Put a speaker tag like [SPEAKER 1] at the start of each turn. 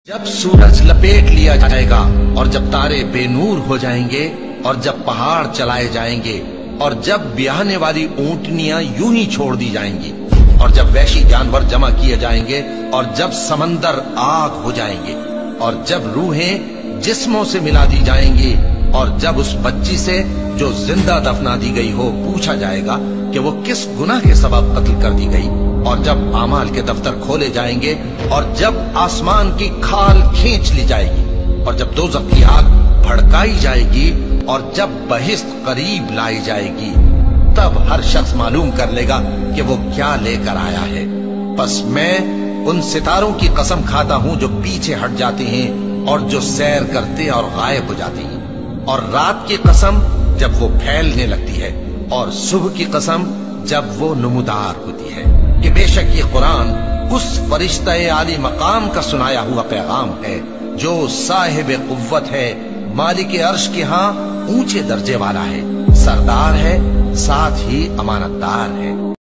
[SPEAKER 1] जब सूरज लपेट लिया जाएगा और जब तारे बेनूर हो जाएंगे और जब पहाड़ चलाए जाएंगे और जब ब्याहने वाली ऊंटनियां यूं ही छोड़ दी जाएंगी और जब वैशी जानवर जमा किए जाएंगे और जब समंदर आग हो जाएंगे और जब रूहें जिस्मों से मिला दी जाएंगी और जब उस बच्ची से जो जिंदा दफना दी गई हो पूछा जाएगा कि वो किस गुनाह के सबब कत्ल कर दी गई और जब आमाल के दफ्तर खोले जाएंगे और जब आसमान की खाल खींच ली जाएगी और जब दोज़ख की आग भड़काई जाएगी और जब बहिश्त करीब लाई जाएगी, तब हर शख्स मालूम कर लेगा कि वो क्या लेकर आया है। बस मैं उन सितारों की कसम खाता हूं जो पीछे हट जाते हैं और जो सैर करते और गायब हो जाते हैं, और रात की कसम जब वो फैलने लगती है और सुबह की कसम जब वो नमूदार होती है कि बेशक ये कुरान उस फरिश्ते आली मकाम का सुनाया हुआ पैगाम है जो साहिब कुव्वत है, मालिक अर्श के यहाँ ऊंचे दर्जे वाला है, सरदार है, साथ ही अमानतदार है।